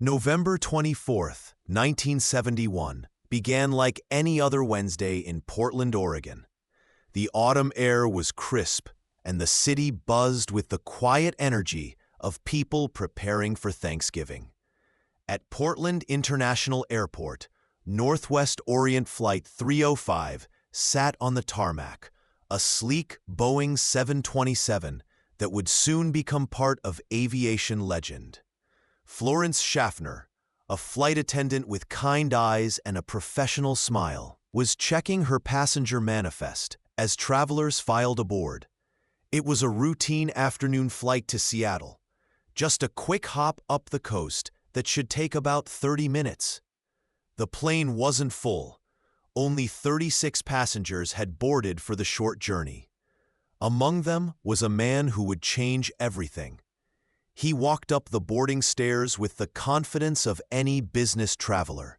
November 24th, 1971, began like any other Wednesday in Portland, Oregon. The autumn air was crisp, and the city buzzed with the quiet energy of people preparing for Thanksgiving. At Portland International Airport, Northwest Orient Flight 305 sat on the tarmac, a sleek Boeing 727 that would soon become part of aviation legend. Florence Schaffner, a flight attendant with kind eyes and a professional smile, was checking her passenger manifest as travelers filed aboard. It was a routine afternoon flight to Seattle, just a quick hop up the coast that should take about 30 minutes. The plane wasn't full. Only 36 passengers had boarded for the short journey. Among them was a man who would change everything. He walked up the boarding stairs with the confidence of any business traveler.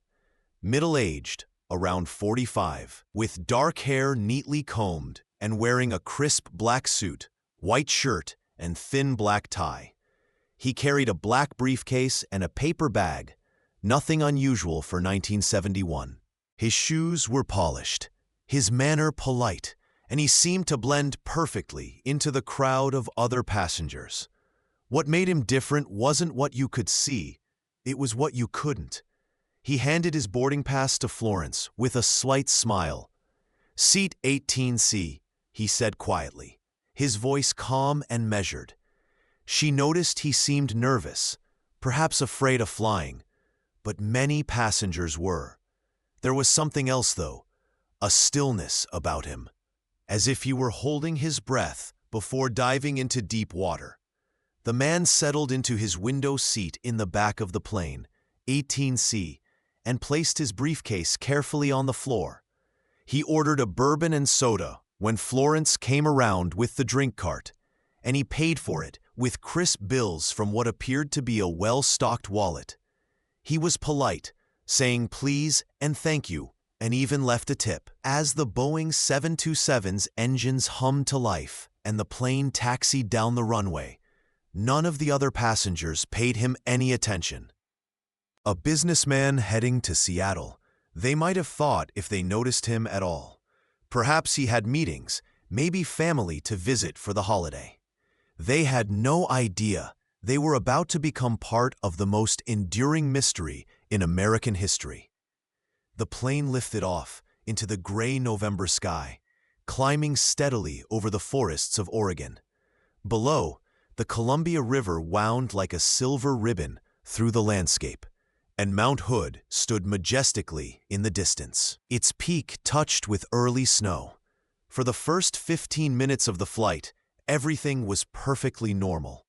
Middle-aged, around 45, with dark hair neatly combed and wearing a crisp black suit, white shirt, and thin black tie. He carried a black briefcase and a paper bag, nothing unusual for 1971. His shoes were polished, his manner polite, and he seemed to blend perfectly into the crowd of other passengers. What made him different wasn't what you could see, it was what you couldn't. He handed his boarding pass to Florence with a slight smile. "Seat 18C, he said quietly, his voice calm and measured. She noticed he seemed nervous, perhaps afraid of flying, but many passengers were. There was something else, though, a stillness about him, as if he were holding his breath before diving into deep water. The man settled into his window seat in the back of the plane, 18C, and placed his briefcase carefully on the floor. He ordered a bourbon and soda when Florence came around with the drink cart, and he paid for it with crisp bills from what appeared to be a well-stocked wallet. He was polite, saying please and thank you, and even left a tip. As the Boeing 727's engines hummed to life and the plane taxied down the runway, none of the other passengers paid him any attention. A businessman heading to Seattle, they might have thought if they noticed him at all. Perhaps he had meetings, maybe family to visit for the holiday. They had no idea they were about to become part of the most enduring mystery in American history. The plane lifted off into the gray November sky, climbing steadily over the forests of Oregon. Below, the Columbia River wound like a silver ribbon through the landscape, and Mount Hood stood majestically in the distance, its peak touched with early snow. For the first 15 minutes of the flight, everything was perfectly normal.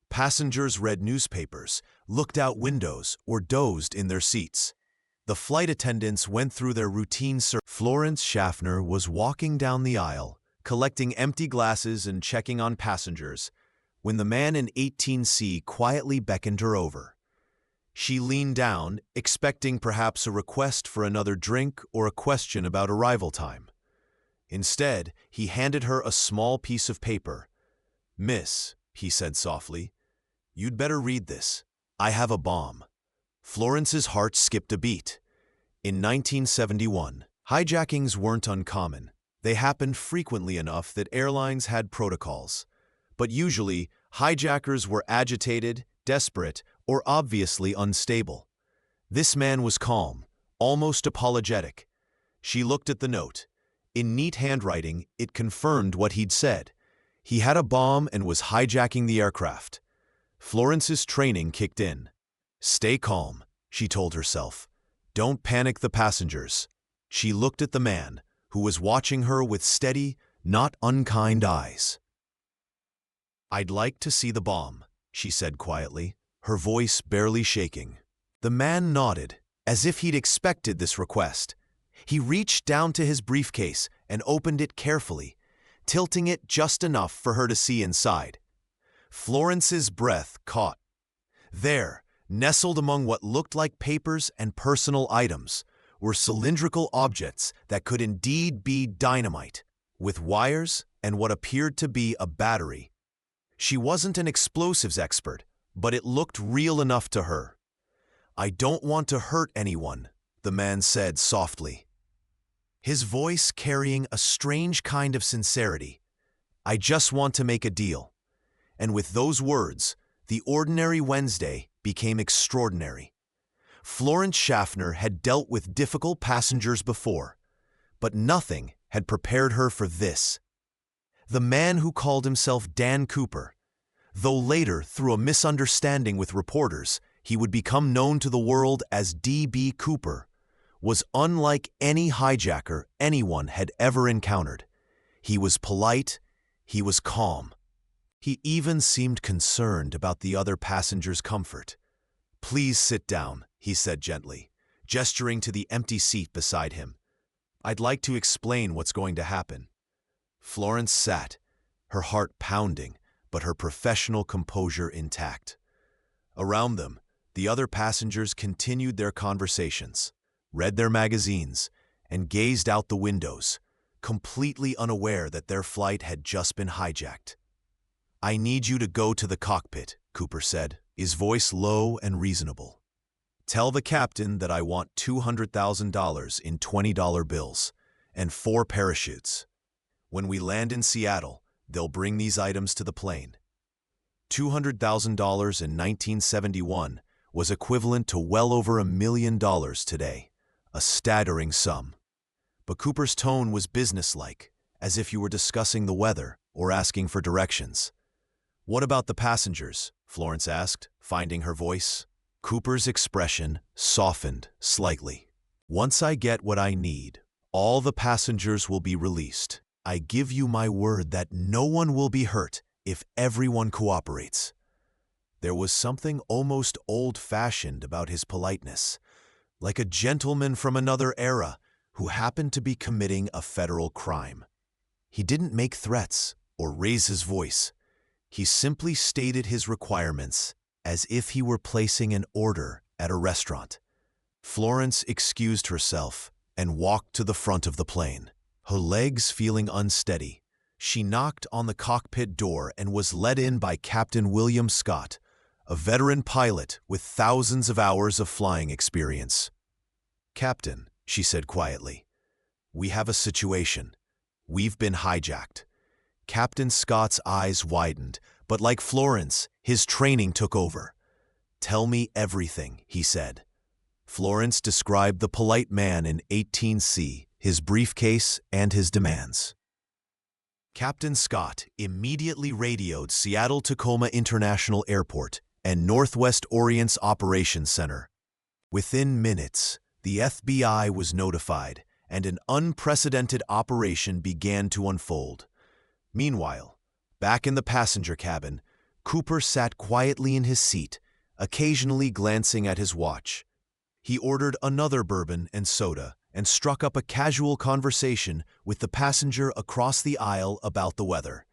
Passengers read newspapers, looked out windows, or dozed in their seats. The flight attendants went through their routine service. Florence Schaffner was walking down the aisle, collecting empty glasses and checking on passengers, when the man in 18C quietly beckoned her over. She leaned down, expecting perhaps a request for another drink or a question about arrival time. Instead, he handed her a small piece of paper. "Miss," he said softly, "you'd better read this. I have a bomb." Florence's heart skipped a beat. In 1971, hijackings weren't uncommon. They happened frequently enough that airlines had protocols. But usually, hijackers were agitated, desperate, or obviously unstable. This man was calm, almost apologetic. She looked at the note. In neat handwriting, it confirmed what he'd said. He had a bomb and was hijacking the aircraft. Florence's training kicked in. "Stay calm," she told herself. "Don't panic the passengers." She looked at the man, who was watching her with steady, not unkind eyes. "I'd like to see the bomb," she said quietly, her voice barely shaking. The man nodded, as if he'd expected this request. He reached down to his briefcase and opened it carefully, tilting it just enough for her to see inside. Florence's breath caught. There, nestled among what looked like papers and personal items, were cylindrical objects that could indeed be dynamite, with wires and what appeared to be a battery. She wasn't an explosives expert, but it looked real enough to her. "I don't want to hurt anyone," the man said softly, his voice carrying a strange kind of sincerity. "I just want to make a deal." And with those words, the ordinary Wednesday became extraordinary. Florence Schaffner had dealt with difficult passengers before, but nothing had prepared her for this. The man who called himself Dan Cooper, though later, through a misunderstanding with reporters, he would become known to the world as D.B. Cooper, was unlike any hijacker anyone had ever encountered. He was polite, he was calm. He even seemed concerned about the other passengers' comfort. "Please sit down," he said gently, gesturing to the empty seat beside him. "I'd like to explain what's going to happen." Florence sat, her heart pounding, but her professional composure intact. Around them, the other passengers continued their conversations, read their magazines, and gazed out the windows, completely unaware that their flight had just been hijacked. "I need you to go to the cockpit," Cooper said, his voice low and reasonable. "Tell the captain that I want $200,000 in $20 bills and 4 parachutes. When we land in Seattle, they'll bring these items to the plane." $200,000 in 1971 was equivalent to well over $1 million today, a staggering sum. But Cooper's tone was businesslike, as if you were discussing the weather or asking for directions. "What about the passengers?" Florence asked, finding her voice. Cooper's expression softened slightly. "Once I get what I need, all the passengers will be released. I give you my word that no one will be hurt if everyone cooperates." There was something almost old-fashioned about his politeness, like a gentleman from another era who happened to be committing a federal crime. He didn't make threats or raise his voice. He simply stated his requirements as if he were placing an order at a restaurant. Florence excused herself and walked to the front of the plane. Her legs feeling unsteady, she knocked on the cockpit door and was let in by Captain William Scott, a veteran pilot with thousands of hours of flying experience. "Captain," she said quietly, "we have a situation. We've been hijacked." Captain Scott's eyes widened, but like Florence, his training took over. "Tell me everything," he said. Florence described the polite man in 18C, his briefcase, and his demands. Captain Scott immediately radioed Seattle-Tacoma International Airport and Northwest Orient's Operations Center. Within minutes, the FBI was notified, and an unprecedented operation began to unfold. Meanwhile, back in the passenger cabin, Cooper sat quietly in his seat, occasionally glancing at his watch. He ordered another bourbon and soda and struck up a casual conversation with the passenger across the aisle about the weather.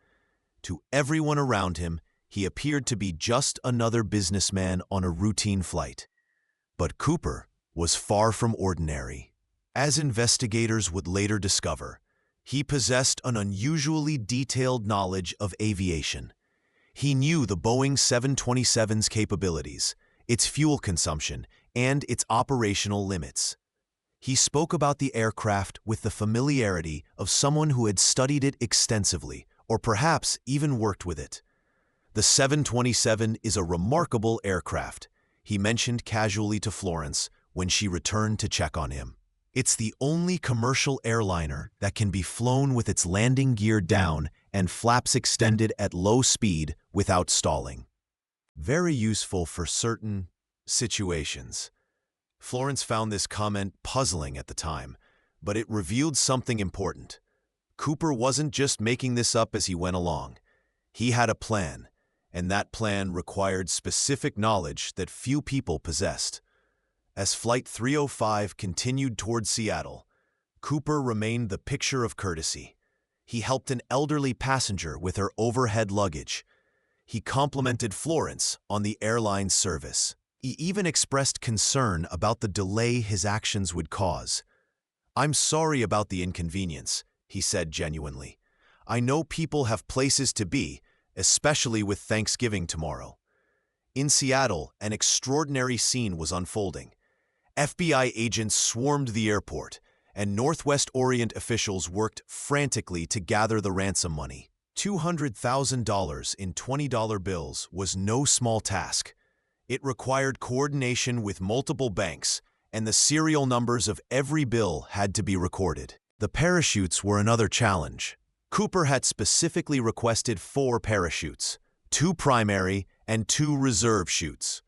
To everyone around him, he appeared to be just another businessman on a routine flight. But Cooper was far from ordinary. As investigators would later discover, he possessed an unusually detailed knowledge of aviation. He knew the Boeing 727's capabilities, its fuel consumption, and its operational limits. He spoke about the aircraft with the familiarity of someone who had studied it extensively, or perhaps even worked with it. "The 727 is a remarkable aircraft," he mentioned casually to Florence when she returned to check on him. "It's the only commercial airliner that can be flown with its landing gear down and flaps extended at low speed without stalling. Very useful for certain situations." Florence found this comment puzzling at the time, but it revealed something important. Cooper wasn't just making this up as he went along. He had a plan, and that plan required specific knowledge that few people possessed. As Flight 305 continued toward Seattle, Cooper remained the picture of courtesy. He helped an elderly passenger with her overhead luggage. He complimented Florence on the airline's service. He even expressed concern about the delay his actions would cause. "I'm sorry about the inconvenience," he said genuinely. "I know people have places to be, especially with Thanksgiving tomorrow." In Seattle, an extraordinary scene was unfolding. FBI agents swarmed the airport, and Northwest Orient officials worked frantically to gather the ransom money. $200,000 in $20 bills was no small task. It required coordination with multiple banks, and the serial numbers of every bill had to be recorded. The parachutes were another challenge. Cooper had specifically requested 4 parachutes, 2 primary and 2 reserve chutes.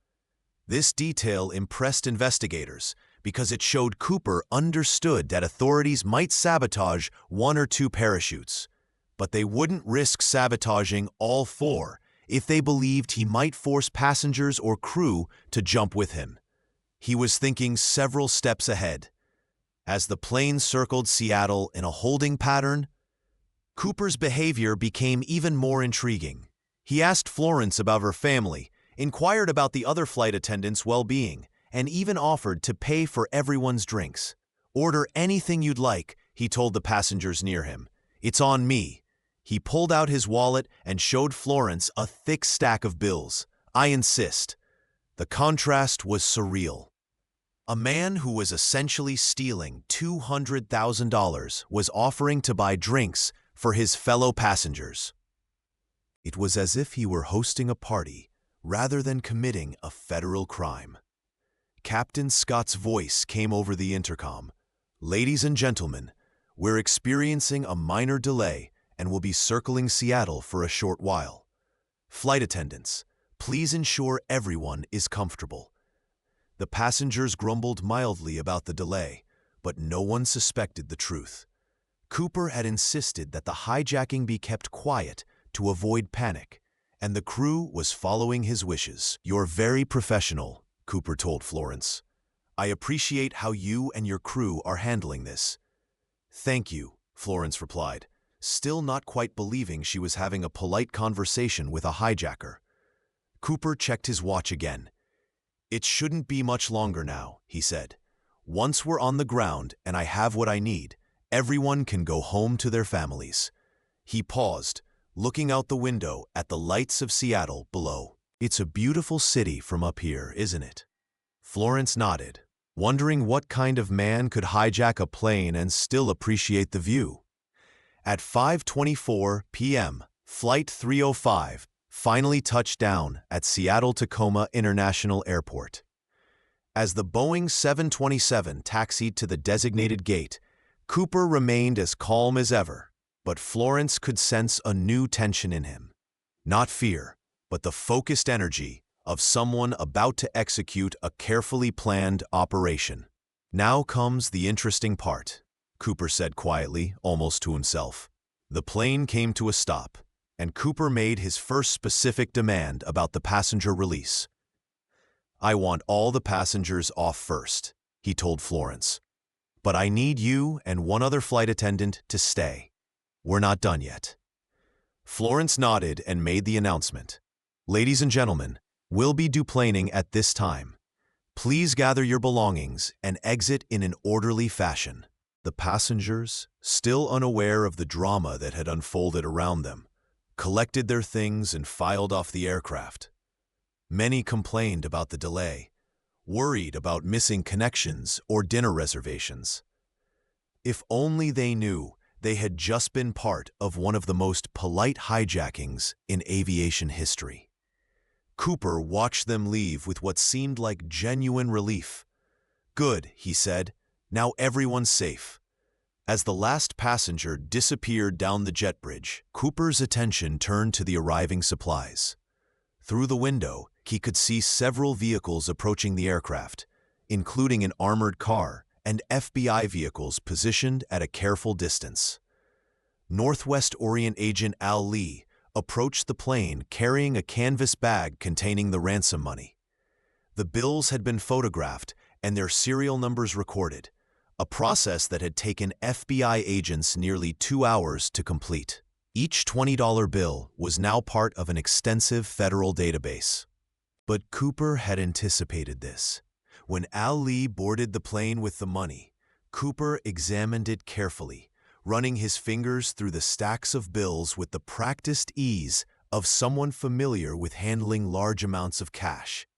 This detail impressed investigators because it showed Cooper understood that authorities might sabotage 1 or 2 parachutes, but they wouldn't risk sabotaging all 4 if they believed he might force passengers or crew to jump with him. He was thinking several steps ahead. As the plane circled Seattle in a holding pattern, Cooper's behavior became even more intriguing. He asked Florence about her family, inquired about the other flight attendants' well-being, and even offered to pay for everyone's drinks. "Order anything you'd like," he told the passengers near him. "It's on me." He pulled out his wallet and showed Florence a thick stack of bills. "I insist." The contrast was surreal. A man who was essentially stealing $200,000 was offering to buy drinks for his fellow passengers. It was as if he were hosting a party rather than committing a federal crime. Captain Scott's voice came over the intercom. "Ladies and gentlemen, we're experiencing a minor delay and will be circling Seattle for a short while. Flight attendants, please ensure everyone is comfortable." The passengers grumbled mildly about the delay, but no one suspected the truth. Cooper had insisted that the hijacking be kept quiet to avoid panic, and the crew was following his wishes. "You're very professional," Cooper told Florence. "I appreciate how you and your crew are handling this." "Thank you," Florence replied, still not quite believing she was having a polite conversation with a hijacker. Cooper checked his watch again. "It shouldn't be much longer now," he said. "Once we're on the ground and I have what I need, everyone can go home to their families." He paused, looking out the window at the lights of Seattle below. "It's a beautiful city from up here, isn't it?" Florence nodded, wondering what kind of man could hijack a plane and still appreciate the view. At 5:24 p.m., Flight 305 finally touched down at Seattle-Tacoma International Airport. As the Boeing 727 taxied to the designated gate, Cooper remained as calm as ever, but Florence could sense a new tension in him. Not fear, but the focused energy of someone about to execute a carefully planned operation. "Now comes the interesting part," Cooper said quietly, almost to himself. The plane came to a stop, and Cooper made his first specific demand about the passenger release. "I want all the passengers off first," he told Florence. "But I need you and one other flight attendant to stay. We're not done yet." Florence nodded and made the announcement. "Ladies and gentlemen, we'll be deplaning at this time. Please gather your belongings and exit in an orderly fashion." The passengers, still unaware of the drama that had unfolded around them, collected their things and filed off the aircraft. Many complained about the delay, worried about missing connections or dinner reservations. If only they knew they had just been part of one of the most polite hijackings in aviation history. Cooper watched them leave with what seemed like genuine relief. "Good," he said. "Now everyone's safe." As the last passenger disappeared down the jet bridge, Cooper's attention turned to the arriving supplies. Through the window, he could see several vehicles approaching the aircraft, including an armored car and FBI vehicles positioned at a careful distance. Northwest Orient agent Al Lee approached the plane carrying a canvas bag containing the ransom money. The bills had been photographed and their serial numbers recorded, a process that had taken FBI agents nearly 2 hours to complete. Each $20 bill was now part of an extensive federal database. But Cooper had anticipated this. When Al Lee boarded the plane with the money, Cooper examined it carefully, running his fingers through the stacks of bills with the practiced ease of someone familiar with handling large amounts of cash.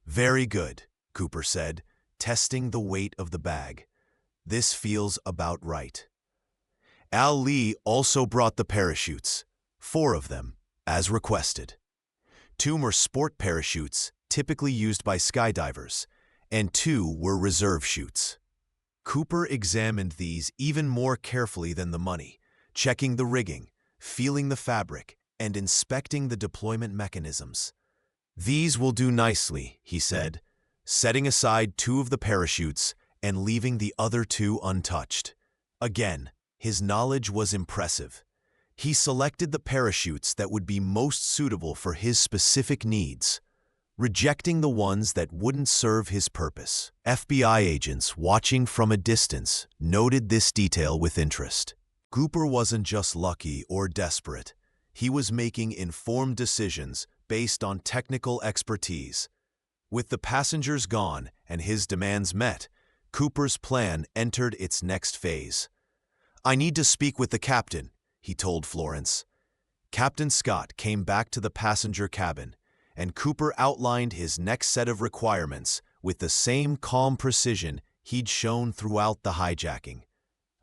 "Very good," Cooper said, testing the weight of the bag. "This feels about right." Al Lee also brought the parachutes, 4 of them, as requested. 2 were sport parachutes, typically used by skydivers, and 2 were reserve chutes. Cooper examined these even more carefully than the money, checking the rigging, feeling the fabric, and inspecting the deployment mechanisms. "These will do nicely," he said, setting aside 2 of the parachutes and leaving the other 2 untouched. Again, his knowledge was impressive. He selected the parachutes that would be most suitable for his specific needs, rejecting the ones that wouldn't serve his purpose. FBI agents watching from a distance noted this detail with interest. Cooper wasn't just lucky or desperate. He was making informed decisions based on technical expertise. With the passengers gone and his demands met, Cooper's plan entered its next phase. "I need to speak with the captain," he told Florence. Captain Scott came back to the passenger cabin, and Cooper outlined his next set of requirements with the same calm precision he'd shown throughout the hijacking.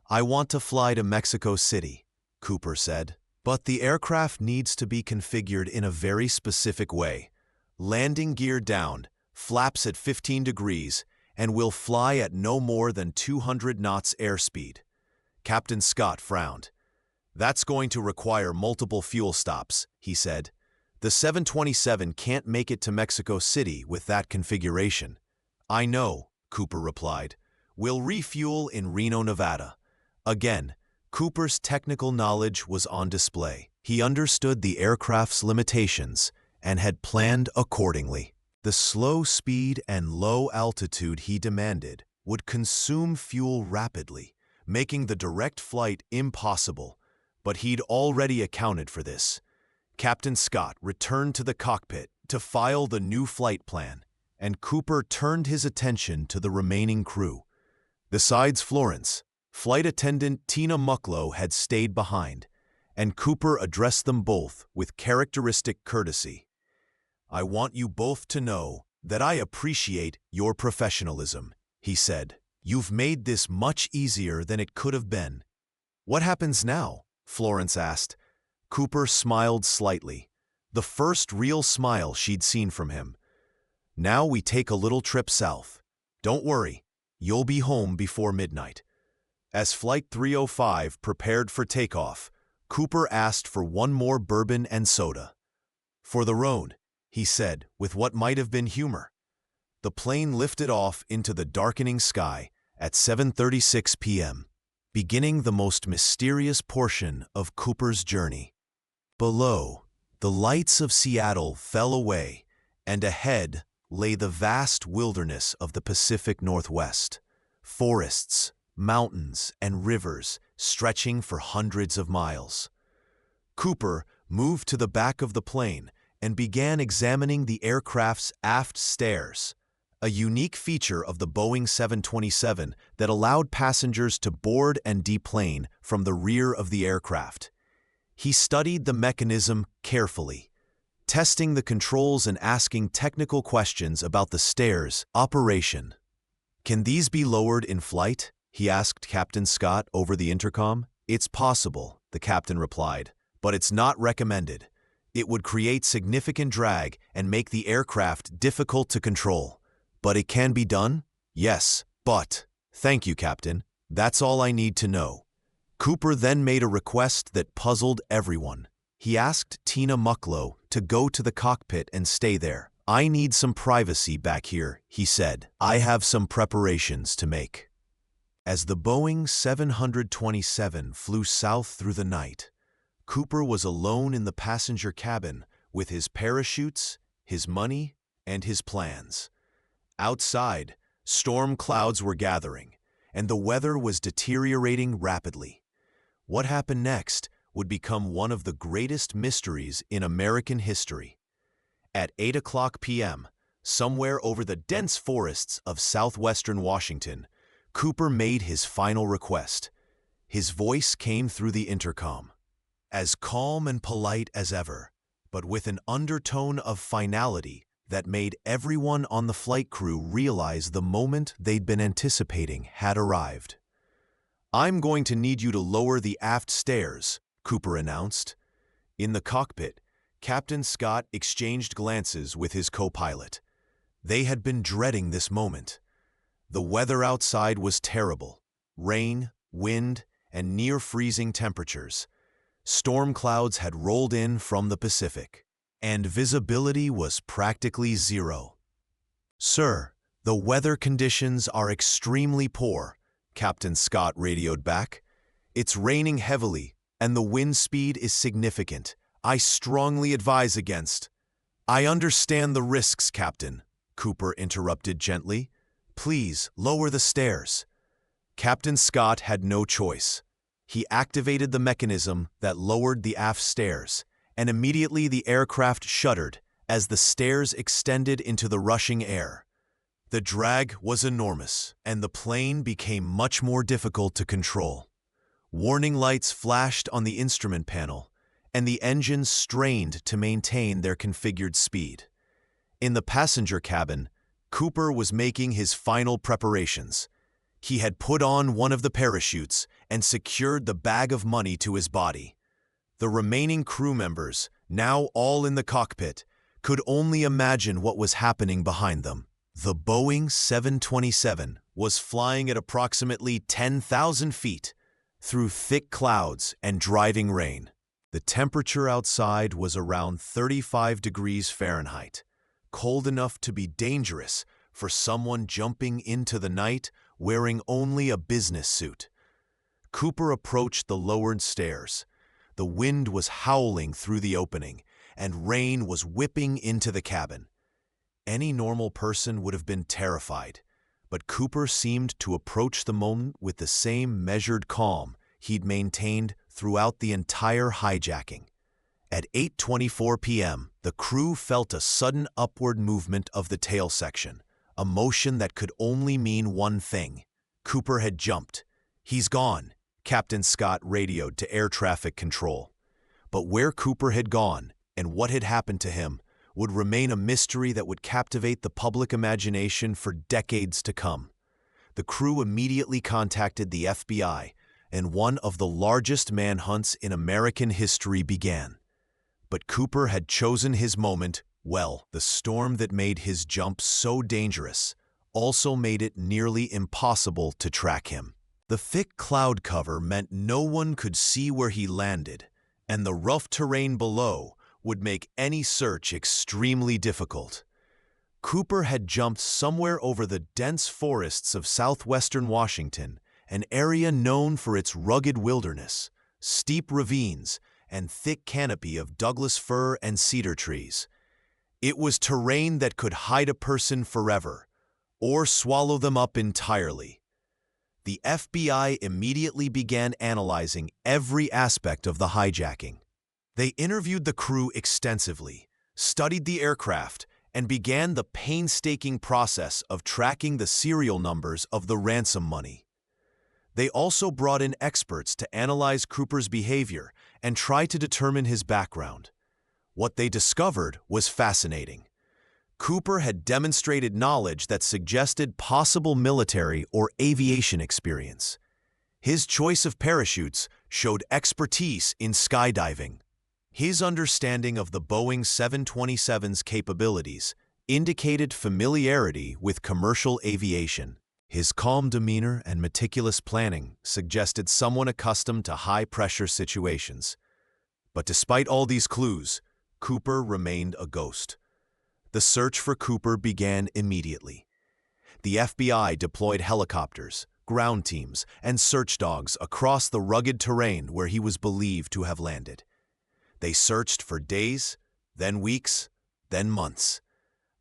"I want to fly to Mexico City," Cooper said, "but the aircraft needs to be configured in a very specific way. Landing gear down, flaps at 15 degrees, and will fly at no more than 200 knots airspeed." Captain Scott frowned. "That's going to require multiple fuel stops," he said. "The 727 can't make it to Mexico City with that configuration." "I know," Cooper replied. "We'll refuel in Reno, Nevada." Again, Cooper's technical knowledge was on display. He understood the aircraft's limitations and had planned accordingly. The slow speed and low altitude he demanded would consume fuel rapidly, making the direct flight impossible, but he'd already accounted for this. Captain Scott returned to the cockpit to file the new flight plan, and Cooper turned his attention to the remaining crew. Besides Florence, flight attendant Tina Mucklow had stayed behind, and Cooper addressed them both with characteristic courtesy. "I want you both to know that I appreciate your professionalism," he said. "You've made this much easier than it could have been." "What happens now?" Florence asked. Cooper smiled slightly, the first real smile she'd seen from him. "Now we take a little trip south. Don't worry, you'll be home before midnight." As Flight 305 prepared for takeoff, Cooper asked for one more bourbon and soda. "For the road," he said with what might have been humor. The plane lifted off into the darkening sky at 7:36 p.m., beginning the most mysterious portion of Cooper's journey. Below, the lights of Seattle fell away, and ahead lay the vast wilderness of the Pacific Northwest. Forests, mountains, and rivers stretching for hundreds of miles. Cooper moved to the back of the plane and began examining the aircraft's aft stairs, a unique feature of the Boeing 727 that allowed passengers to board and deplane from the rear of the aircraft. He studied the mechanism carefully, testing the controls and asking technical questions about the stairs' operation. "Can these be lowered in flight?" he asked Captain Scott over the intercom. "It's possible," the captain replied, "but it's not recommended. It would create significant drag and make the aircraft difficult to control. But it can be done?" "Yes, but—" "Thank you, Captain. That's all I need to know." Cooper then made a request that puzzled everyone. He asked Tina Mucklow to go to the cockpit and stay there. "I need some privacy back here," he said. "I have some preparations to make." As the Boeing 727 flew south through the night, Cooper was alone in the passenger cabin with his parachutes, his money, and his plans. Outside, storm clouds were gathering, and the weather was deteriorating rapidly. What happened next would become one of the greatest mysteries in American history. At 8 p.m., somewhere over the dense forests of southwestern Washington, Cooper made his final request. His voice came through the intercom. As calm and polite as ever, but with an undertone of finality that made everyone on the flight crew realize the moment they'd been anticipating had arrived. "I'm going to need you to lower the aft stairs," Cooper announced. In the cockpit, Captain Scott exchanged glances with his co-pilot. They had been dreading this moment. The weather outside was terrible. Rain, wind, and near-freezing temperatures. Storm clouds had rolled in from the Pacific, and visibility was practically zero. "Sir, the weather conditions are extremely poor," Captain Scott radioed back. "It's raining heavily, and the wind speed is significant. I strongly advise against—" "I understand the risks, Captain," Cooper interrupted gently. "Please lower the stairs." Captain Scott had no choice. He activated the mechanism that lowered the aft stairs, and immediately the aircraft shuddered as the stairs extended into the rushing air. The drag was enormous, and the plane became much more difficult to control. Warning lights flashed on the instrument panel, and the engines strained to maintain their configured speed. In the passenger cabin, Cooper was making his final preparations. He had put on one of the parachutes and secured the bag of money to his body. The remaining crew members, now all in the cockpit, could only imagine what was happening behind them. The Boeing 727 was flying at approximately 10,000 feet through thick clouds and driving rain. The temperature outside was around 35 degrees Fahrenheit, cold enough to be dangerous for someone jumping into the night wearing only a business suit. Cooper approached the lowered stairs. The wind was howling through the opening, and rain was whipping into the cabin. Any normal person would have been terrified, but Cooper seemed to approach the moment with the same measured calm he'd maintained throughout the entire hijacking. At 8:24 p.m., the crew felt a sudden upward movement of the tail section, a motion that could only mean one thing. Cooper had jumped. "He's gone," Captain Scott radioed to air traffic control. But where Cooper had gone and what had happened to him would remain a mystery that would captivate the public imagination for decades to come. The crew immediately contacted the FBI, and one of the largest manhunts in American history began. But Cooper had chosen his moment well. The storm that made his jump so dangerous also made it nearly impossible to track him. The thick cloud cover meant no one could see where he landed, and the rough terrain below would make any search extremely difficult. Cooper had jumped somewhere over the dense forests of southwestern Washington, an area known for its rugged wilderness, steep ravines, and thick canopy of Douglas fir and cedar trees. It was terrain that could hide a person forever, or swallow them up entirely. The FBI immediately began analyzing every aspect of the hijacking. They interviewed the crew extensively, studied the aircraft, and began the painstaking process of tracking the serial numbers of the ransom money. They also brought in experts to analyze Cooper's behavior and try to determine his background. What they discovered was fascinating. Cooper had demonstrated knowledge that suggested possible military or aviation experience. His choice of parachutes showed expertise in skydiving. His understanding of the Boeing 727's capabilities indicated familiarity with commercial aviation. His calm demeanor and meticulous planning suggested someone accustomed to high-pressure situations. But despite all these clues, Cooper remained a ghost. The search for Cooper began immediately. The FBI deployed helicopters, ground teams, and search dogs across the rugged terrain where he was believed to have landed. They searched for days, then weeks, then months.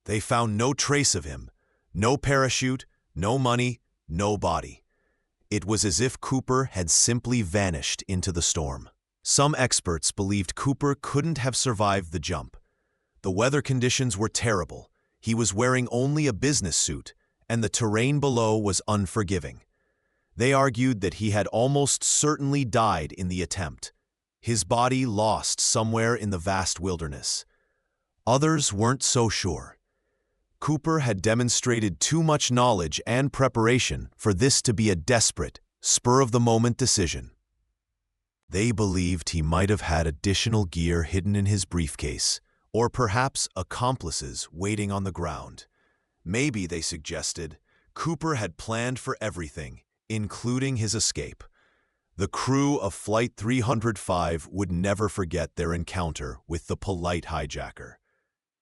They found no trace of him, no parachute, no money, no body. It was as if Cooper had simply vanished into the storm. Some experts believed Cooper couldn't have survived the jump. The weather conditions were terrible. He was wearing only a business suit, and the terrain below was unforgiving. They argued that he had almost certainly died in the attempt. his body lost somewhere in the vast wilderness. Others weren't so sure. Cooper had demonstrated too much knowledge and preparation for this to be a desperate, spur-of-the-moment decision. They believed he might have had additional gear hidden in his briefcase, or perhaps accomplices waiting on the ground. Maybe, they suggested, Cooper had planned for everything, including his escape. The crew of Flight 305 would never forget their encounter with the polite hijacker.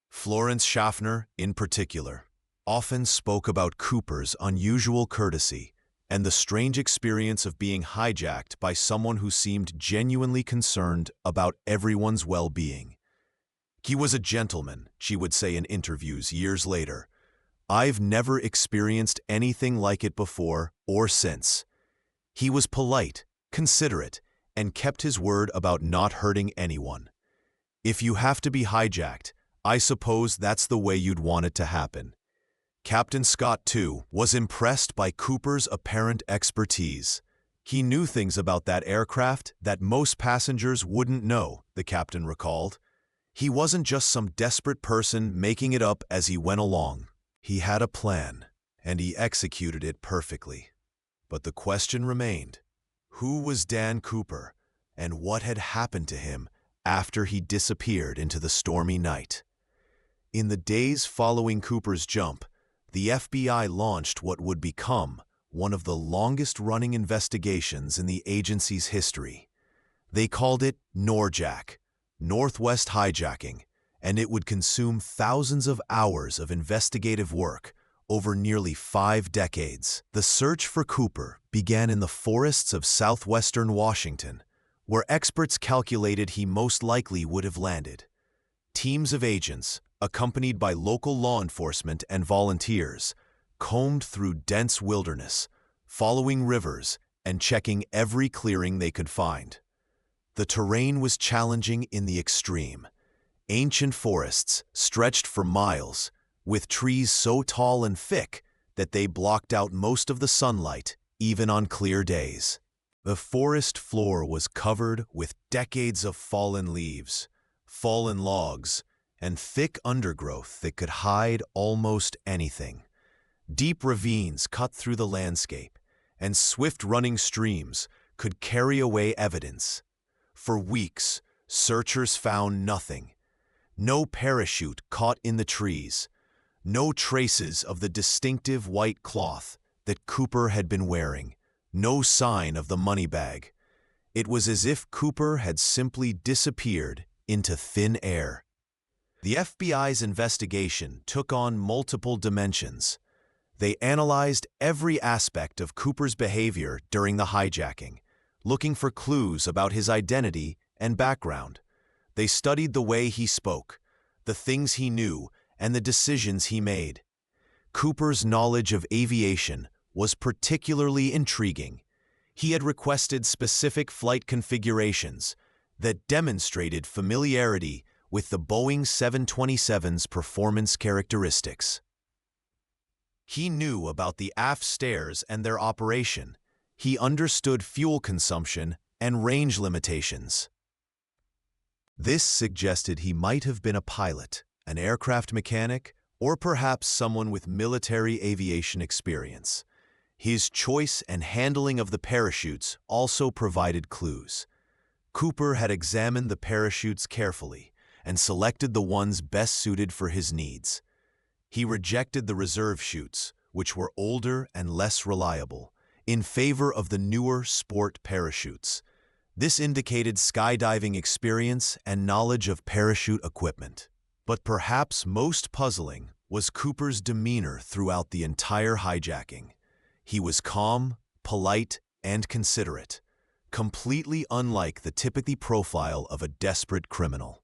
Florence Schaffner, in particular, often spoke about Cooper's unusual courtesy and the strange experience of being hijacked by someone who seemed genuinely concerned about everyone's well-being. "He was a gentleman," she would say in interviews years later. "I've never experienced anything like it before or since. He was polite, considerate, and kept his word about not hurting anyone. If you have to be hijacked, I suppose that's the way you'd want it to happen." Captain Scott, too, was impressed by Cooper's apparent expertise. "He knew things about that aircraft that most passengers wouldn't know," the captain recalled. "He wasn't just some desperate person making it up as he went along. He had a plan, and he executed it perfectly." But the question remained: who was Dan Cooper, and what had happened to him after he disappeared into the stormy night? In the days following Cooper's jump, the FBI launched what would become one of the longest-running investigations in the agency's history. They called it NORJAC, Northwest Hijacking, and it would consume thousands of hours of investigative work over nearly 5 decades. The search for Cooper began in the forests of southwestern Washington, where experts calculated he most likely would have landed. Teams of agents, accompanied by local law enforcement and volunteers, combed through dense wilderness, following rivers and checking every clearing they could find. The terrain was challenging in the extreme. Ancient forests stretched for miles, with trees so tall and thick that they blocked out most of the sunlight, even on clear days. The forest floor was covered with decades of fallen leaves, fallen logs, and thick undergrowth that could hide almost anything. Deep ravines cut through the landscape, and swift-running streams could carry away evidence. For weeks, searchers found nothing. No parachute caught in the trees, no traces of the distinctive white cloth that Cooper had been wearing, no sign of the money bag. It was as if Cooper had simply disappeared into thin air. The FBI's investigation took on multiple dimensions. They analyzed every aspect of Cooper's behavior during the hijacking, looking for clues about his identity and background. They studied the way he spoke, the things he knew, and the decisions he made. Cooper's knowledge of aviation was particularly intriguing. He had requested specific flight configurations that demonstrated familiarity with the Boeing 727's performance characteristics. He knew about the aft stairs and their operation. He understood fuel consumption and range limitations. This suggested he might have been a pilot, an aircraft mechanic, or perhaps someone with military aviation experience. His choice and handling of the parachutes also provided clues. Cooper had examined the parachutes carefully and selected the ones best suited for his needs. He rejected the reserve chutes, which were older and less reliable, in favor of the newer sport parachutes. This indicated skydiving experience and knowledge of parachute equipment. But perhaps most puzzling was Cooper's demeanor throughout the entire hijacking. He was calm, polite, and considerate, completely unlike the typical profile of a desperate criminal.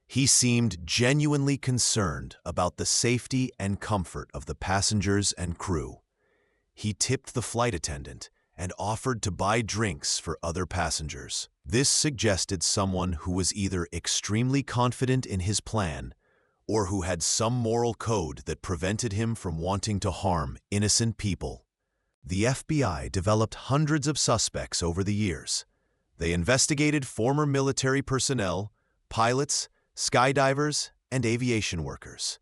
He seemed genuinely concerned about the safety and comfort of the passengers and crew. He tipped the flight attendant and offered to buy drinks for other passengers. This suggested someone who was either extremely confident in his plan or who had some moral code that prevented him from wanting to harm innocent people. The FBI developed hundreds of suspects over the years. They investigated former military personnel, pilots, skydivers, and aviation workers.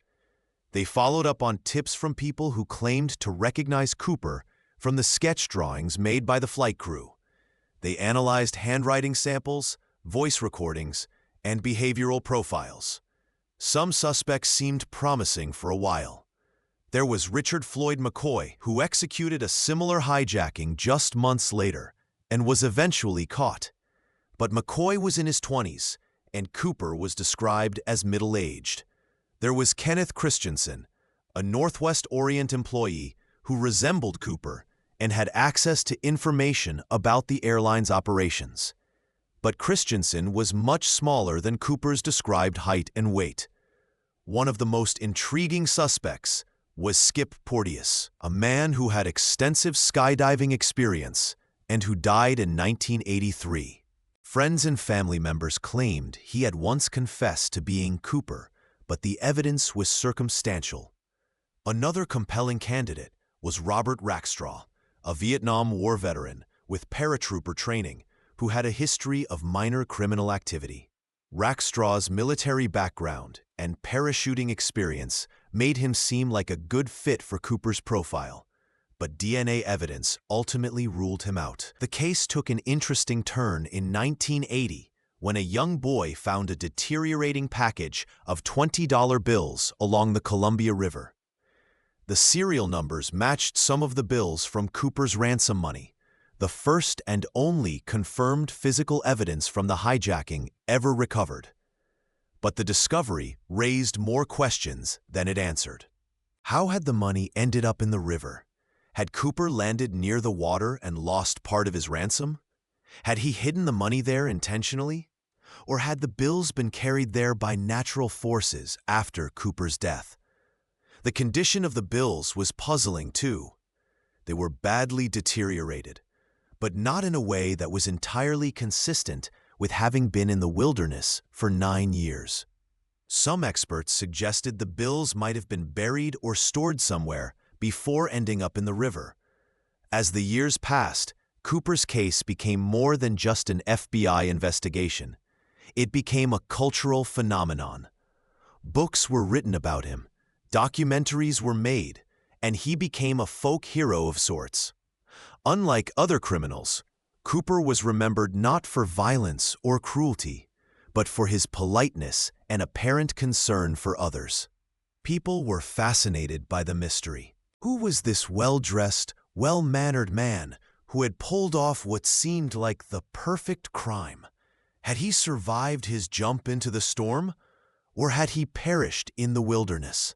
They followed up on tips from people who claimed to recognize Cooper from the sketch drawings made by the flight crew. They analyzed handwriting samples, voice recordings, and behavioral profiles. Some suspects seemed promising for a while. There was Richard Floyd McCoy, who executed a similar hijacking just months later and was eventually caught. But McCoy was in his 20s, and Cooper was described as middle-aged. There was Kenneth Christensen, a Northwest Orient employee who resembled Cooper and had access to information about the airline's operations. But Christensen was much smaller than Cooper's described height and weight. One of the most intriguing suspects was Skip Porteous, a man who had extensive skydiving experience and who died in 1983. Friends and family members claimed he had once confessed to being Cooper, but the evidence was circumstantial. Another compelling candidate was Robert Rackstraw, a Vietnam War veteran with paratrooper training who had a history of minor criminal activity. Rackstraw's military background and parachuting experience made him seem like a good fit for Cooper's profile, but DNA evidence ultimately ruled him out. The case took an interesting turn in 1980 when a young boy found a deteriorating package of $20 bills along the Columbia River. The serial numbers matched some of the bills from Cooper's ransom money, the first and only confirmed physical evidence from the hijacking ever recovered. But the discovery raised more questions than it answered. How had the money ended up in the river? Had Cooper landed near the water and lost part of his ransom? Had he hidden the money there intentionally? Or had the bills been carried there by natural forces after Cooper's death? The condition of the bills was puzzling too. They were badly deteriorated, but not in a way that was entirely consistent with having been in the wilderness for 9 years. Some experts suggested the bills might have been buried or stored somewhere before ending up in the river. As the years passed, Cooper's case became more than just an FBI investigation. It became a cultural phenomenon. Books were written about him, documentaries were made, and he became a folk hero of sorts. Unlike other criminals, Cooper was remembered not for violence or cruelty, but for his politeness and apparent concern for others. People were fascinated by the mystery. Who was this well-dressed, well-mannered man who had pulled off what seemed like the perfect crime? Had he survived his jump into the storm, or had he perished in the wilderness?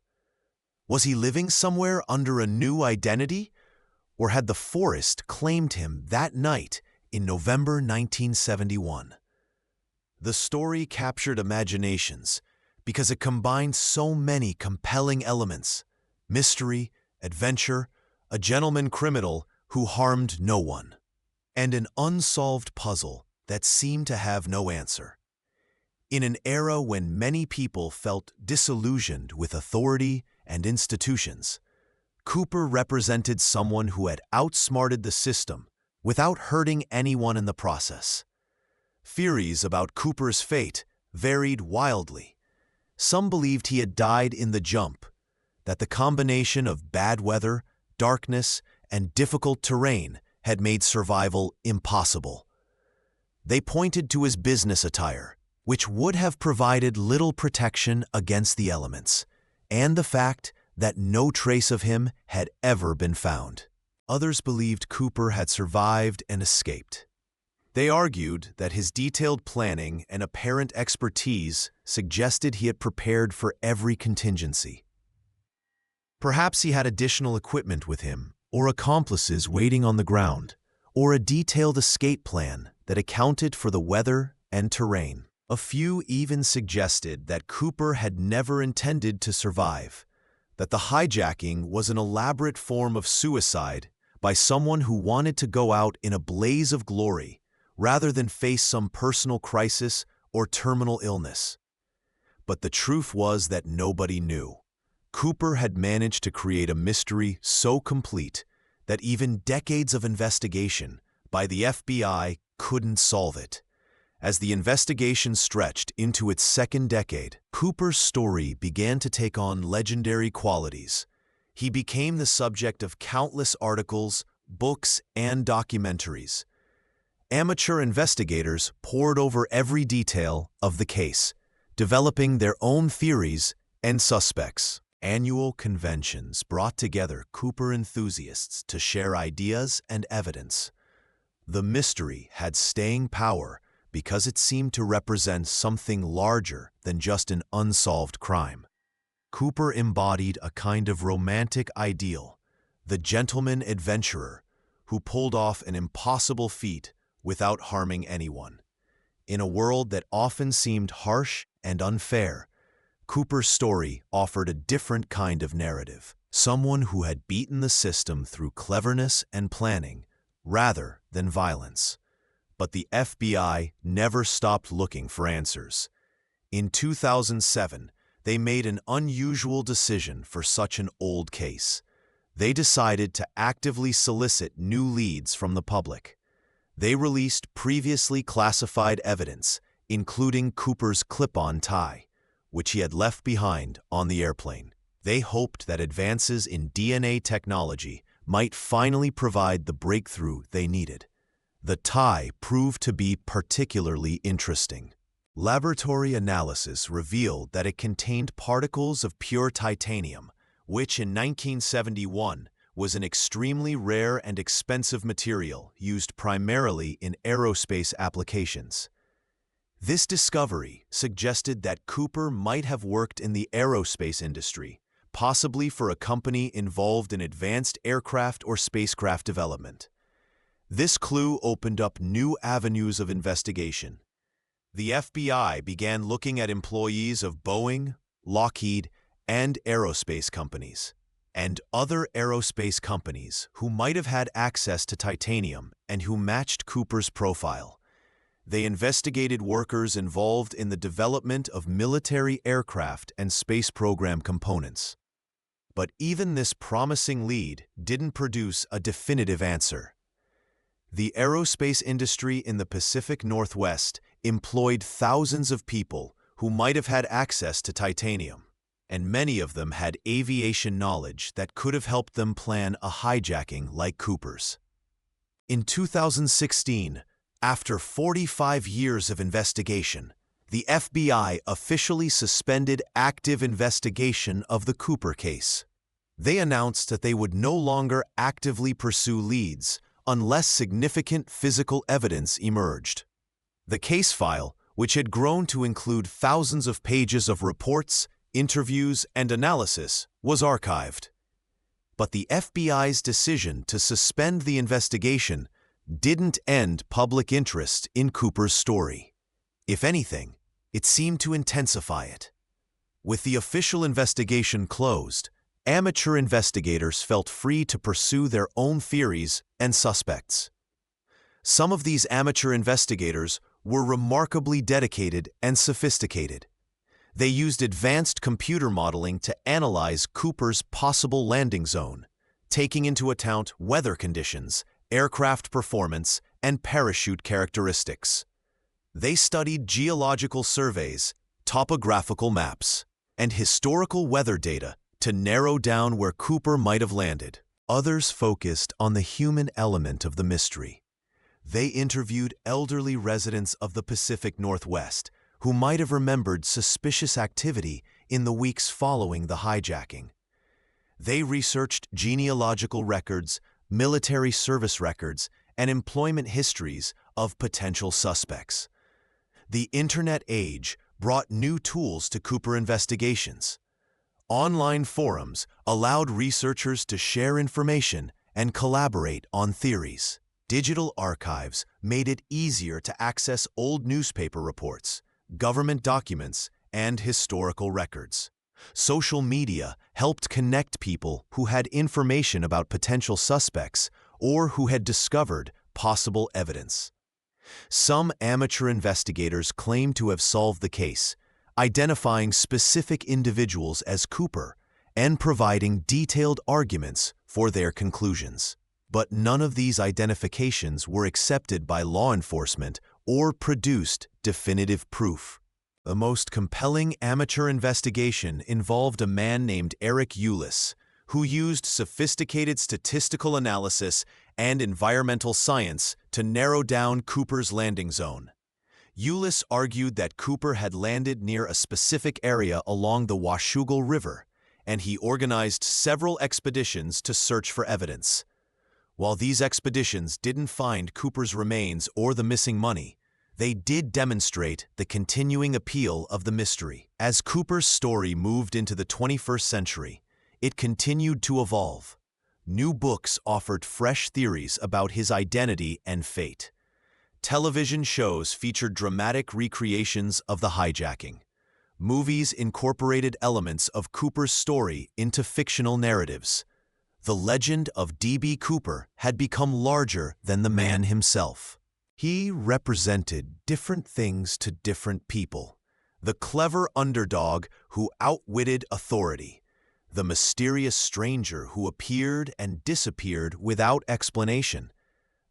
Was he living somewhere under a new identity, or had the forest claimed him that night in November 1971? The story captured imaginations because it combined so many compelling elements: mystery, adventure, a gentleman criminal who harmed no one, and an unsolved puzzle that seemed to have no answer. In an era when many people felt disillusioned with authority and institutions, Cooper represented someone who had outsmarted the system without hurting anyone in the process. Theories about Cooper's fate varied wildly. Some believed he had died in the jump, that the combination of bad weather, darkness, and difficult terrain had made survival impossible. They pointed to his business attire, which would have provided little protection against the elements, and the fact that no trace of him had ever been found. Others believed Cooper had survived and escaped. They argued that his detailed planning and apparent expertise suggested he had prepared for every contingency. Perhaps he had additional equipment with him, or accomplices waiting on the ground, or a detailed escape plan that accounted for the weather and terrain. A few even suggested that Cooper had never intended to survive, that the hijacking was an elaborate form of suicide by someone who wanted to go out in a blaze of glory rather than face some personal crisis or terminal illness. But the truth was that nobody knew. Cooper had managed to create a mystery so complete that even decades of investigation by the FBI couldn't solve it. As the investigation stretched into its second decade, Cooper's story began to take on legendary qualities. He became the subject of countless articles, books, and documentaries. Amateur investigators pored over every detail of the case, developing their own theories and suspects. Annual conventions brought together Cooper enthusiasts to share ideas and evidence. The mystery had staying power because it seemed to represent something larger than just an unsolved crime. Cooper embodied a kind of romantic ideal, the gentleman adventurer who pulled off an impossible feat without harming anyone. In a world that often seemed harsh and unfair, Cooper's story offered a different kind of narrative, someone who had beaten the system through cleverness and planning rather than violence. But the FBI never stopped looking for answers. In 2007, they made an unusual decision for such an old case. They decided to actively solicit new leads from the public. They released previously classified evidence, including Cooper's clip-on tie, which he had left behind on the airplane. They hoped that advances in DNA technology might finally provide the breakthrough they needed. The tie proved to be particularly interesting. Laboratory analysis revealed that it contained particles of pure titanium, which in 1971 was an extremely rare and expensive material used primarily in aerospace applications. This discovery suggested that Cooper might have worked in the aerospace industry, possibly for a company involved in advanced aircraft or spacecraft development. This clue opened up new avenues of investigation. The FBI began looking at employees of Boeing, Lockheed, and aerospace companies, and other aerospace companies who might have had access to titanium and who matched Cooper's profile. They investigated workers involved in the development of military aircraft and space program components. But even this promising lead didn't produce a definitive answer. The aerospace industry in the Pacific Northwest employed thousands of people who might have had access to titanium, and many of them had aviation knowledge that could have helped them plan a hijacking like Cooper's. In 2016, after 45 years of investigation, the FBI officially suspended active investigation of the Cooper case. They announced that they would no longer actively pursue leads unless significant physical evidence emerged. The case file, which had grown to include thousands of pages of reports, interviews, and analysis, was archived. But the FBI's decision to suspend the investigation didn't end public interest in Cooper's story. If anything, it seemed to intensify it. With the official investigation closed, amateur investigators felt free to pursue their own theories and suspects. Some of these amateur investigators were remarkably dedicated and sophisticated. They used advanced computer modeling to analyze Cooper's possible landing zone, taking into account weather conditions, aircraft performance, and parachute characteristics. They studied geological surveys, topographical maps, and historical weather data to narrow down where Cooper might have landed. Others focused on the human element of the mystery. They interviewed elderly residents of the Pacific Northwest who might have remembered suspicious activity in the weeks following the hijacking. They researched genealogical records, military service records, and employment histories of potential suspects. The Internet age brought new tools to Cooper investigations. Online forums allowed researchers to share information and collaborate on theories. Digital archives made it easier to access old newspaper reports, government documents, and historical records. Social media helped connect people who had information about potential suspects or who had discovered possible evidence. Some amateur investigators claimed to have solved the case, identifying specific individuals as Cooper and providing detailed arguments for their conclusions. But none of these identifications were accepted by law enforcement or produced definitive proof. The most compelling amateur investigation involved a man named Eric Ulis, who used sophisticated statistical analysis and environmental science to narrow down Cooper's landing zone. Ulis argued that Cooper had landed near a specific area along the Washougal River, and he organized several expeditions to search for evidence. While these expeditions didn't find Cooper's remains or the missing money, they did demonstrate the continuing appeal of the mystery. As Cooper's story moved into the 21st century, it continued to evolve. New books offered fresh theories about his identity and fate. Television shows featured dramatic recreations of the hijacking. Movies incorporated elements of Cooper's story into fictional narratives. The legend of D.B. Cooper had become larger than the man himself. He represented different things to different people. The clever underdog who outwitted authority. The mysterious stranger who appeared and disappeared without explanation.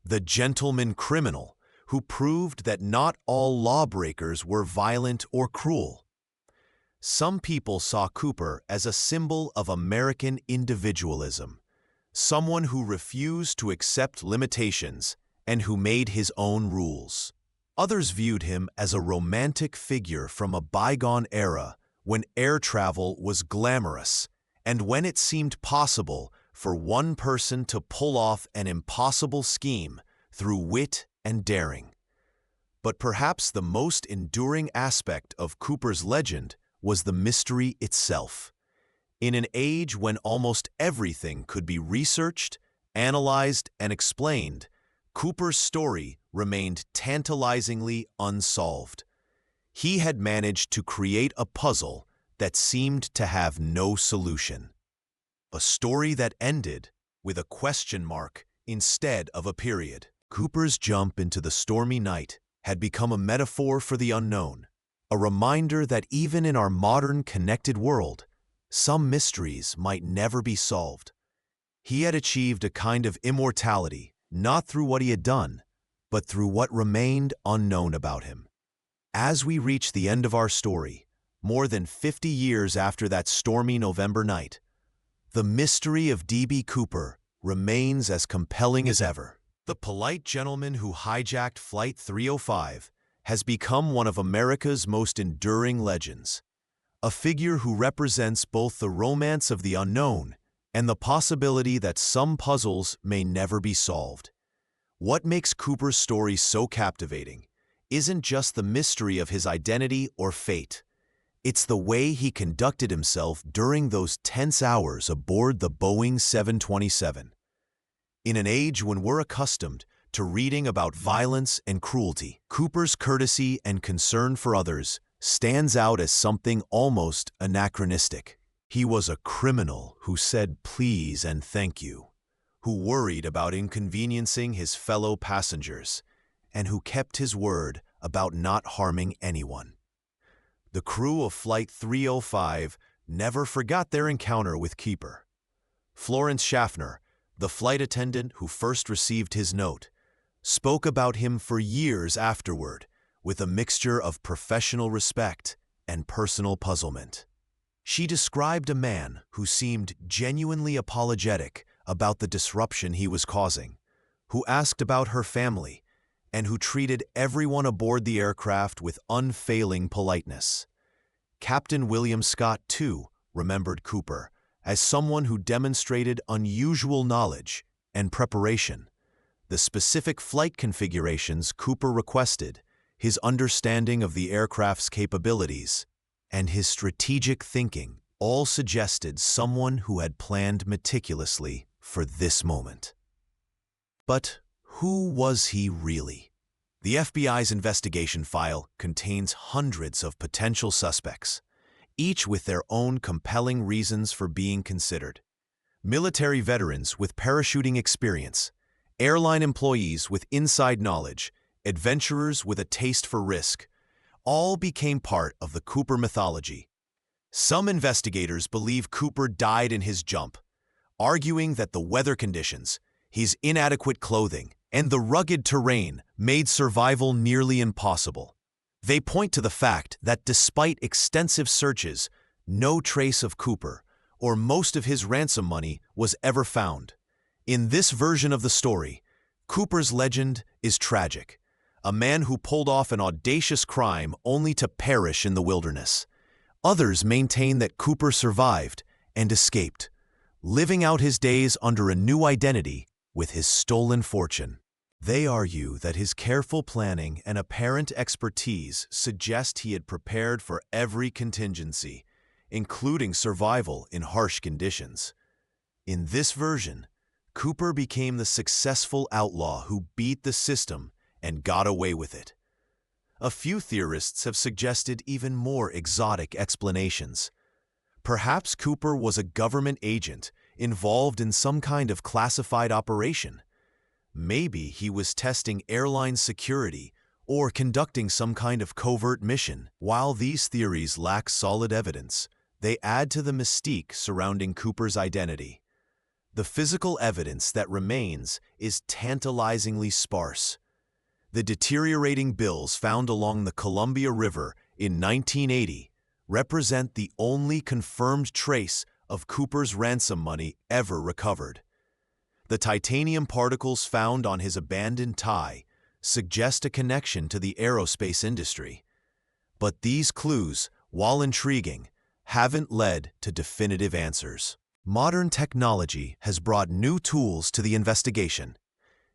The gentleman criminal who proved that not all lawbreakers were violent or cruel. Some people saw Cooper as a symbol of American individualism, someone who refused to accept limitations and who made his own rules. Others viewed him as a romantic figure from a bygone era when air travel was glamorous and when it seemed possible for one person to pull off an impossible scheme through wit and daring. But perhaps the most enduring aspect of Cooper's legend was the mystery itself. In an age when almost everything could be researched, analyzed, and explained, Cooper's story remained tantalizingly unsolved. He had managed to create a puzzle that seemed to have no solution. A story that ended with a question mark instead of a period. Cooper's jump into the stormy night had become a metaphor for the unknown, a reminder that even in our modern connected world, some mysteries might never be solved. He had achieved a kind of immortality, not through what he had done, but through what remained unknown about him. As we reach the end of our story, more than 50 years after that stormy November night, the mystery of D.B. Cooper remains as compelling as ever. The polite gentleman who hijacked Flight 305 has become one of America's most enduring legends, a figure who represents both the romance of the unknown and the possibility that some puzzles may never be solved. What makes Cooper's story so captivating isn't just the mystery of his identity or fate. It's the way he conducted himself during those tense hours aboard the Boeing 727. In an age when we're accustomed to reading about violence and cruelty, Cooper's courtesy and concern for others stands out as something almost anachronistic. He was a criminal who said please and thank you, who worried about inconveniencing his fellow passengers, and who kept his word about not harming anyone. The crew of Flight 305 never forgot their encounter with Cooper. Florence Schaffner, the flight attendant who first received his note, spoke about him for years afterward with a mixture of professional respect and personal puzzlement. She described a man who seemed genuinely apologetic about the disruption he was causing, who asked about her family, and who treated everyone aboard the aircraft with unfailing politeness. Captain William Scott, too, remembered Cooper as someone who demonstrated unusual knowledge and preparation. The specific flight configurations Cooper requested, his understanding of the aircraft's capabilities, and his strategic thinking all suggested someone who had planned meticulously for this moment. But who was he really? The FBI's investigation file contains hundreds of potential suspects, each with their own compelling reasons for being considered. Military veterans with parachuting experience, airline employees with inside knowledge, adventurers with a taste for risk, all became part of the Cooper mythology. Some investigators believe Cooper died in his jump, arguing that the weather conditions, his inadequate clothing, and the rugged terrain made survival nearly impossible. They point to the fact that despite extensive searches, no trace of Cooper, or most of his ransom money, was ever found. In this version of the story, Cooper's legend is tragic. A man who pulled off an audacious crime only to perish in the wilderness. Others maintain that Cooper survived and escaped, living out his days under a new identity with his stolen fortune. They argue that his careful planning and apparent expertise suggest he had prepared for every contingency, including survival in harsh conditions. In this version, Cooper became the successful outlaw who beat the system and got away with it. A few theorists have suggested even more exotic explanations. Perhaps Cooper was a government agent involved in some kind of classified operation. Maybe he was testing airline security or conducting some kind of covert mission. While these theories lack solid evidence, they add to the mystique surrounding Cooper's identity. The physical evidence that remains is tantalizingly sparse. The deteriorating bills found along the Columbia River in 1980 represent the only confirmed trace of Cooper's ransom money ever recovered. The titanium particles found on his abandoned tie suggest a connection to the aerospace industry. But these clues, while intriguing, haven't led to definitive answers. Modern technology has brought new tools to the investigation.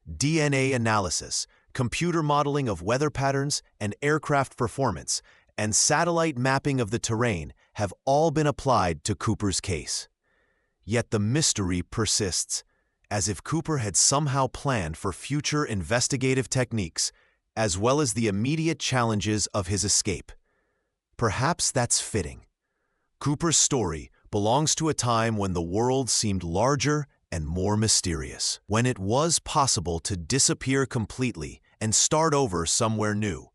DNA analysis, computer modeling of weather patterns and aircraft performance, and satellite mapping of the terrain have all been applied to Cooper's case. Yet the mystery persists, as if Cooper had somehow planned for future investigative techniques, as well as the immediate challenges of his escape. Perhaps that's fitting. Cooper's story belongs to a time when the world seemed larger and more mysterious, when it was possible to disappear completely and start over somewhere new.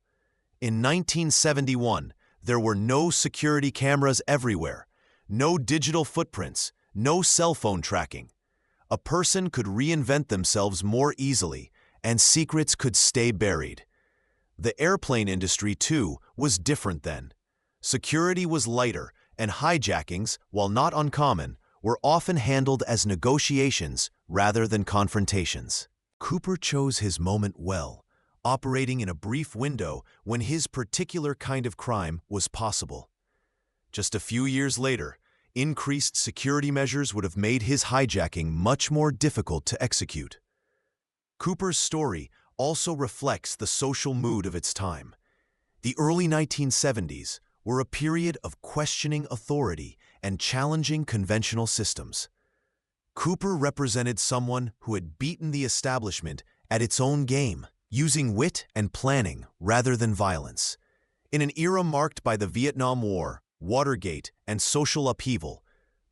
In 1971, there were no security cameras everywhere, no digital footprints, no cell phone tracking. A person could reinvent themselves more easily, and secrets could stay buried. The airplane industry, too, was different then. Security was lighter, and hijackings, while not uncommon, were often handled as negotiations rather than confrontations. Cooper chose his moment well, operating in a brief window when his particular kind of crime was possible. Just a few years later, increased security measures would have made his hijacking much more difficult to execute. Cooper's story also reflects the social mood of its time. The early 1970s were a period of questioning authority and challenging conventional systems. Cooper represented someone who had beaten the establishment at its own game, using wit and planning rather than violence. In an era marked by the Vietnam War, Watergate, and social upheaval,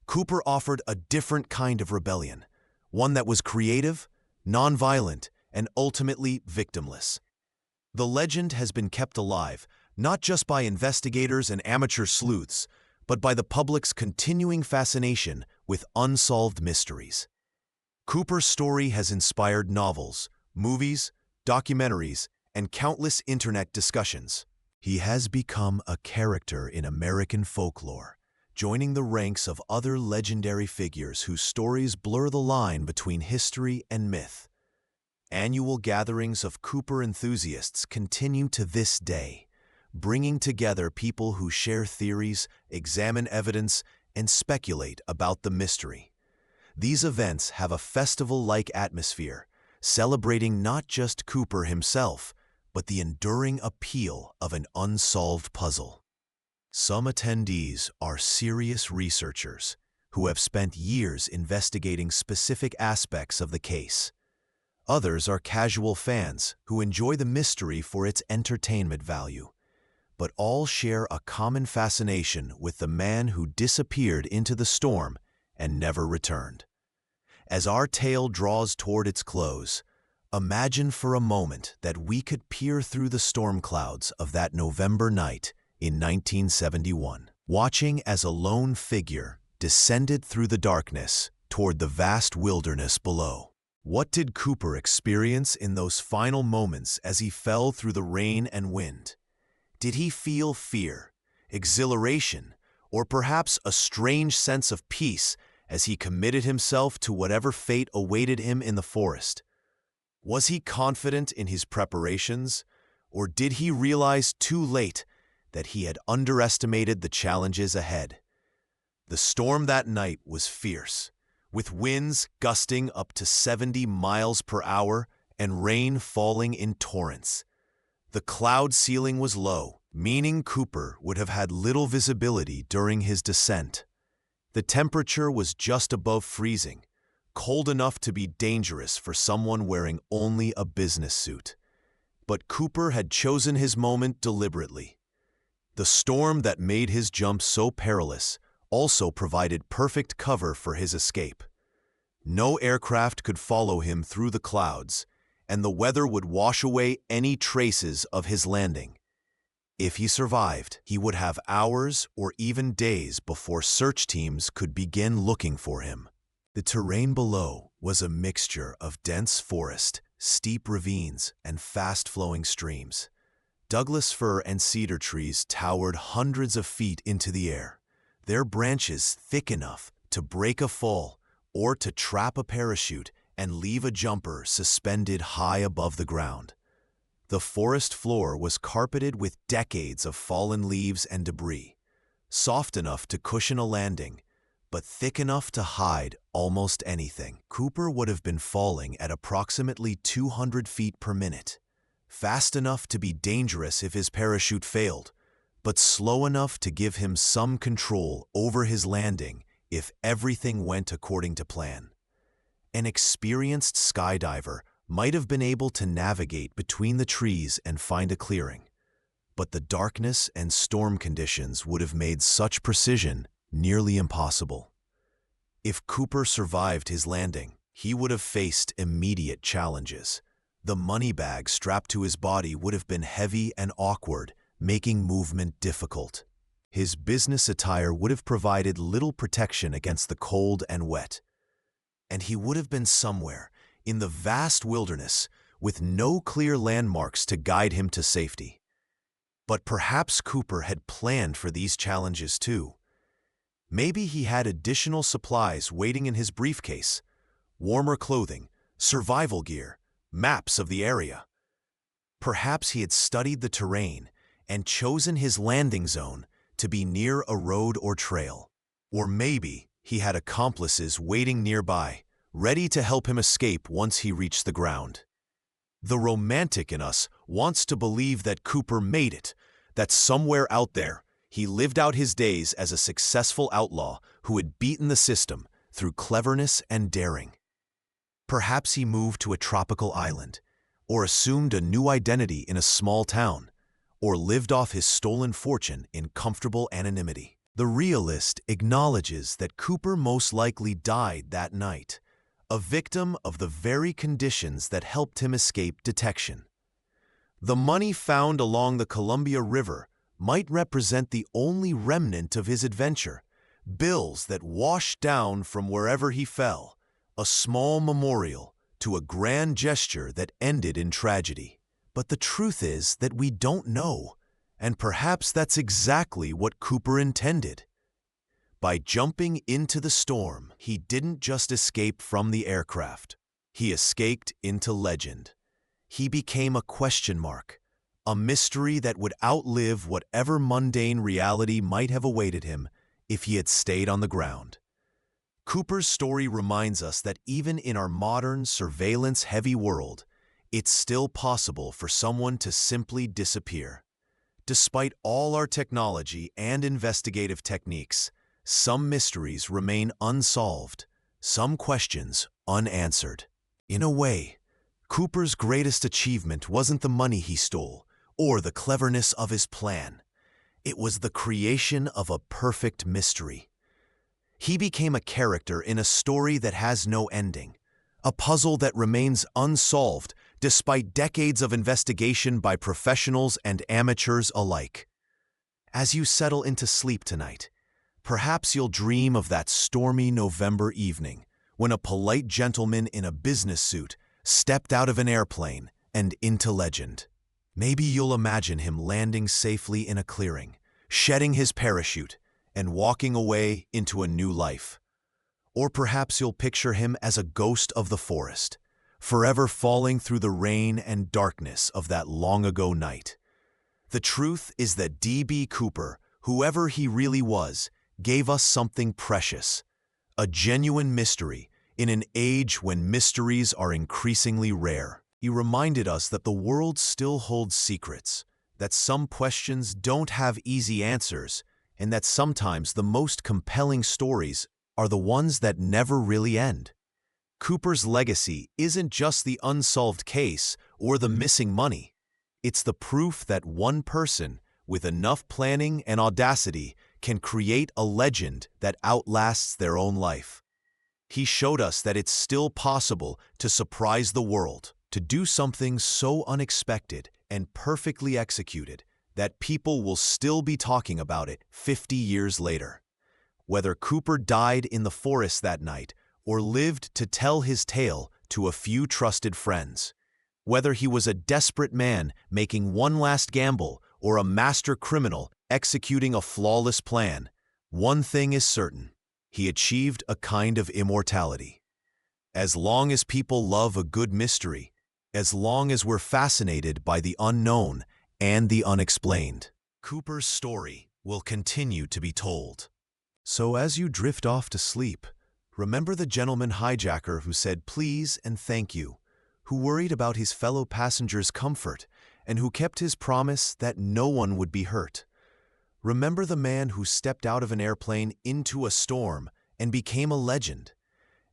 Cooper offered a different kind of rebellion, one that was creative, nonviolent, and ultimately victimless. The legend has been kept alive not just by investigators and amateur sleuths, but by the public's continuing fascination with unsolved mysteries. Cooper's story has inspired novels, movies, documentaries, and countless internet discussions. He has become a character in American folklore, joining the ranks of other legendary figures whose stories blur the line between history and myth. Annual gatherings of Cooper enthusiasts continue to this day, bringing together people who share theories, examine evidence, and speculate about the mystery. These events have a festival-like atmosphere, celebrating not just Cooper himself, but the enduring appeal of an unsolved puzzle. Some attendees are serious researchers who have spent years investigating specific aspects of the case. Others are casual fans who enjoy the mystery for its entertainment value, but all share a common fascination with the man who disappeared into the storm and never returned. As our tale draws toward its close, imagine for a moment that we could peer through the storm clouds of that November night in 1971, watching as a lone figure descended through the darkness toward the vast wilderness below. What did Cooper experience in those final moments as he fell through the rain and wind? Did he feel fear, exhilaration, or perhaps a strange sense of peace as he committed himself to whatever fate awaited him in the forest? Was he confident in his preparations, or did he realize too late that he had underestimated the challenges ahead? The storm that night was fierce, with winds gusting up to 70 miles per hour and rain falling in torrents. The cloud ceiling was low, meaning Cooper would have had little visibility during his descent. The temperature was just above freezing, cold enough to be dangerous for someone wearing only a business suit. But Cooper had chosen his moment deliberately. The storm that made his jump so perilous also provided perfect cover for his escape. No aircraft could follow him through the clouds, and the weather would wash away any traces of his landing. If he survived, he would have hours or even days before search teams could begin looking for him. The terrain below was a mixture of dense forest, steep ravines, and fast-flowing streams. Douglas fir and cedar trees towered hundreds of feet into the air, their branches thick enough to break a fall or to trap a parachute and leave a jumper suspended high above the ground. The forest floor was carpeted with decades of fallen leaves and debris, soft enough to cushion a landing, but thick enough to hide almost anything. Cooper would have been falling at approximately 200 feet per minute, fast enough to be dangerous if his parachute failed, but slow enough to give him some control over his landing if everything went according to plan. An experienced skydiver might have been able to navigate between the trees and find a clearing, but the darkness and storm conditions would have made such precision nearly impossible. If Cooper survived his landing, he would have faced immediate challenges. The money bag strapped to his body would have been heavy and awkward, making movement difficult. His business attire would have provided little protection against the cold and wet. And he would have been somewhere in the vast wilderness with no clear landmarks to guide him to safety. But perhaps Cooper had planned for these challenges too. Maybe he had additional supplies waiting in his briefcase, warmer clothing, survival gear, maps of the area. Perhaps he had studied the terrain and chosen his landing zone to be near a road or trail. Or maybe he had accomplices waiting nearby, ready to help him escape once he reached the ground. The romantic in us wants to believe that Cooper made it, that somewhere out there, he lived out his days as a successful outlaw who had beaten the system through cleverness and daring. Perhaps he moved to a tropical island, or assumed a new identity in a small town, or lived off his stolen fortune in comfortable anonymity. The realist acknowledges that Cooper most likely died that night, a victim of the very conditions that helped him escape detection. The money found along the Columbia River might represent the only remnant of his adventure, bills that washed down from wherever he fell, a small memorial to a grand gesture that ended in tragedy. But the truth is that we don't know, and perhaps that's exactly what Cooper intended. By jumping into the storm, he didn't just escape from the aircraft. He escaped into legend. He became a question mark, a mystery that would outlive whatever mundane reality might have awaited him if he had stayed on the ground. Cooper's story reminds us that even in our modern, surveillance-heavy world, it's still possible for someone to simply disappear. Despite all our technology and investigative techniques, some mysteries remain unsolved, some questions unanswered. In a way, Cooper's greatest achievement wasn't the money he stole or the cleverness of his plan. It was the creation of a perfect mystery. He became a character in a story that has no ending, a puzzle that remains unsolved despite decades of investigation by professionals and amateurs alike. As you settle into sleep tonight, perhaps you'll dream of that stormy November evening when a polite gentleman in a business suit stepped out of an airplane and into legend. Maybe you'll imagine him landing safely in a clearing, shedding his parachute, and walking away into a new life. Or perhaps you'll picture him as a ghost of the forest, forever falling through the rain and darkness of that long-ago night. The truth is that D.B. Cooper, whoever he really was, gave us something precious, a genuine mystery in an age when mysteries are increasingly rare. He reminded us that the world still holds secrets, that some questions don't have easy answers, and that sometimes the most compelling stories are the ones that never really end. Cooper's legacy isn't just the unsolved case or the missing money. It's the proof that one person, with enough planning and audacity, can create a legend that outlasts their own life. He showed us that it's still possible to surprise the world, to do something so unexpected and perfectly executed that people will still be talking about it 50 years later. Whether Cooper died in the forest that night or lived to tell his tale to a few trusted friends, whether he was a desperate man making one last gamble or a master criminal executing a flawless plan, one thing is certain: he achieved a kind of immortality. As long as people love a good mystery, as long as we're fascinated by the unknown and the unexplained, Cooper's story will continue to be told. So as you drift off to sleep, remember the gentleman hijacker who said please and thank you, who worried about his fellow passengers' comfort, and who kept his promise that no one would be hurt. Remember the man who stepped out of an airplane into a storm and became a legend.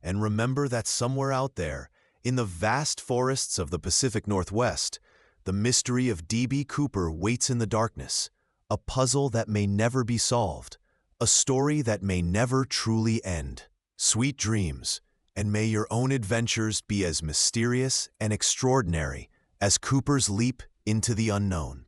And remember that somewhere out there, in the vast forests of the Pacific Northwest, the mystery of D.B. Cooper waits in the darkness, a puzzle that may never be solved, a story that may never truly end. Sweet dreams, and may your own adventures be as mysterious and extraordinary as Cooper's leap into the unknown.